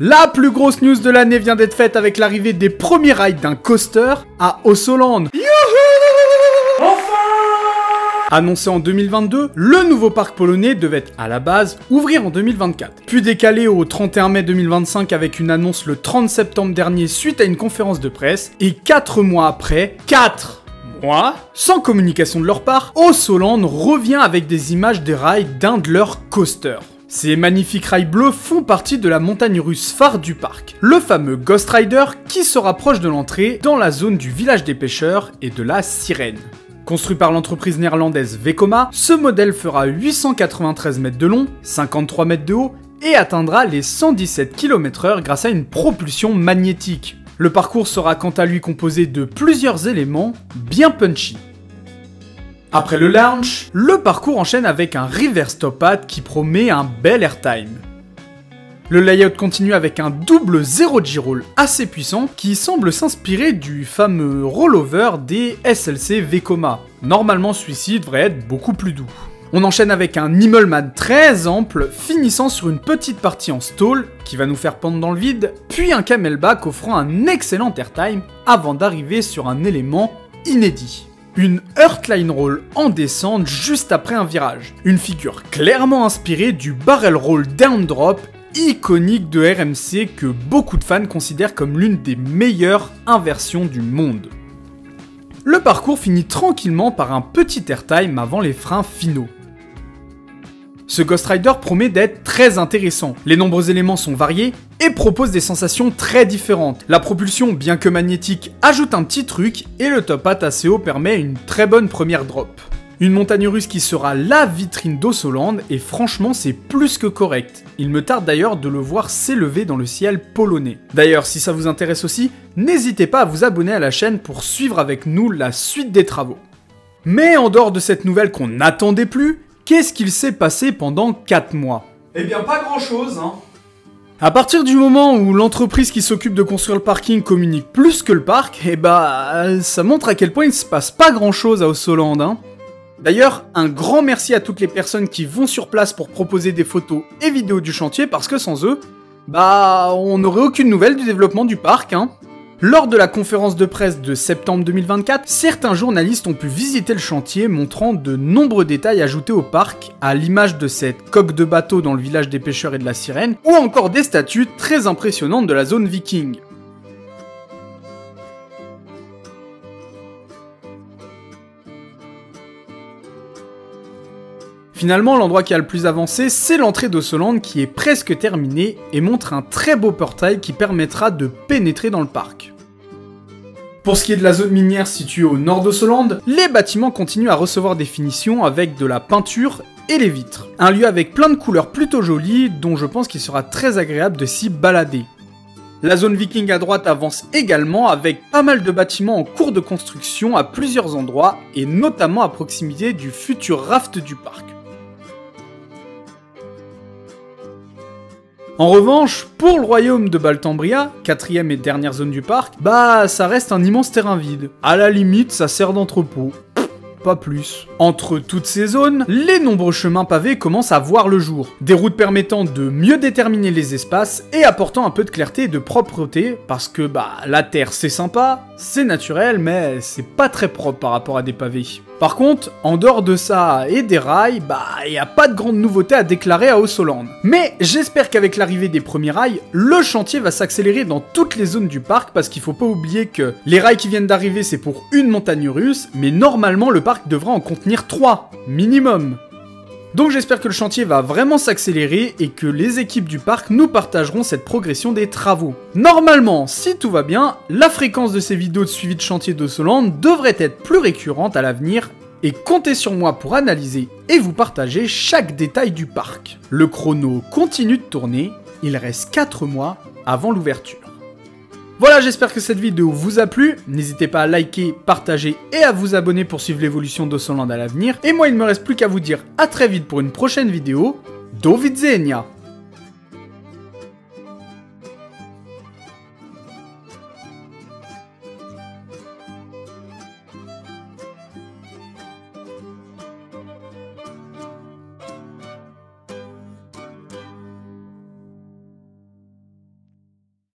La plus grosse news de l'année vient d'être faite avec l'arrivée des premiers rides d'un coaster à Ossoland. Youhou! Enfin! Annoncé en 2022, le nouveau parc polonais devait à la base ouvrir en 2024, puis décalé au 31 mai 2025 avec une annonce le 30 septembre dernier suite à une conférence de presse, et 4 mois après, 4 mois, sans communication de leur part, Ossoland revient avec des images des rides d'un de leurs coasters. Ces magnifiques rails bleus font partie de la montagne russe phare du parc, le fameux Ghost Rider qui se rapproche de l'entrée dans la zone du village des pêcheurs et de la sirène. Construit par l'entreprise néerlandaise Vekoma, ce modèle fera 893 mètres de long, 53 mètres de haut et atteindra les 117 km/h grâce à une propulsion magnétique. Le parcours sera quant à lui composé de plusieurs éléments bien punchy. Après le launch, le parcours enchaîne avec un reverse top pad qui promet un bel airtime. Le layout continue avec un double zero G-roll assez puissant qui semble s'inspirer du fameux rollover des SLC Vekoma. Normalement celui-ci devrait être beaucoup plus doux. On enchaîne avec un Immelmann très ample finissant sur une petite partie en stall qui va nous faire pendre dans le vide, puis un camelback offrant un excellent airtime avant d'arriver sur un élément inédit. Une Earthline Roll en descente juste après un virage. Une figure clairement inspirée du Barrel Roll Down Drop iconique de RMC que beaucoup de fans considèrent comme l'une des meilleures inversions du monde. Le parcours finit tranquillement par un petit airtime avant les freins finaux. Ce Ghost Rider promet d'être très intéressant. Les nombreux éléments sont variés et proposent des sensations très différentes. La propulsion, bien que magnétique, ajoute un petit truc et le top hat assez haut permet une très bonne première drop. Une montagne russe qui sera la vitrine d'Ossoland et franchement c'est plus que correct. Il me tarde d'ailleurs de le voir s'élever dans le ciel polonais. D'ailleurs si ça vous intéresse aussi, n'hésitez pas à vous abonner à la chaîne pour suivre avec nous la suite des travaux. Mais en dehors de cette nouvelle qu'on n'attendait plus, qu'est-ce qu'il s'est passé pendant 4 mois? Eh bien pas grand chose hein. À partir du moment où l'entreprise qui s'occupe de construire le parking communique plus que le parc, eh bah ça montre à quel point il se passe pas grand chose à Ossoland hein. D'ailleurs, un grand merci à toutes les personnes qui vont sur place pour proposer des photos et vidéos du chantier parce que sans eux, bah on n'aurait aucune nouvelle du développement du parc hein. Lors de la conférence de presse de septembre 2024, certains journalistes ont pu visiter le chantier montrant de nombreux détails ajoutés au parc, à l'image de cette coque de bateau dans le village des pêcheurs et de la sirène, ou encore des statues très impressionnantes de la zone viking. Finalement, l'endroit qui a le plus avancé, c'est l'entrée d'Ossoland qui est presque terminée et montre un très beau portail qui permettra de pénétrer dans le parc. Pour ce qui est de la zone minière située au nord d'Ossoland, les bâtiments continuent à recevoir des finitions avec de la peinture et les vitres. Un lieu avec plein de couleurs plutôt jolies dont je pense qu'il sera très agréable de s'y balader. La zone viking à droite avance également avec pas mal de bâtiments en cours de construction à plusieurs endroits et notamment à proximité du futur raft du parc. En revanche, pour le royaume de Baltambria, 4ème et dernière zone du parc, bah ça reste un immense terrain vide. À la limite, ça sert d'entrepôt. Pas plus. Entre toutes ces zones, les nombreux chemins pavés commencent à voir le jour. Des routes permettant de mieux déterminer les espaces et apportant un peu de clarté et de propreté, parce que bah la terre c'est sympa, c'est naturel, mais c'est pas très propre par rapport à des pavés. Par contre, en dehors de ça et des rails, bah y a pas de grande nouveauté à déclarer à Ossoland. Mais j'espère qu'avec l'arrivée des premiers rails, le chantier va s'accélérer dans toutes les zones du parc parce qu'il faut pas oublier que les rails qui viennent d'arriver c'est pour une montagne russe, mais normalement le parc devra en contenir 3, minimum. Donc j'espère que le chantier va vraiment s'accélérer et que les équipes du parc nous partageront cette progression des travaux. Normalement, si tout va bien, la fréquence de ces vidéos de suivi de chantier d'Ossoland devrait être plus récurrente à l'avenir et comptez sur moi pour analyser et vous partager chaque détail du parc. Le chrono continue de tourner, il reste 4 mois avant l'ouverture. Voilà, j'espère que cette vidéo vous a plu, n'hésitez pas à liker, partager et à vous abonner pour suivre l'évolution d'Ossoland à l'avenir, et moi il ne me reste plus qu'à vous dire à très vite pour une prochaine vidéo, do widzenia!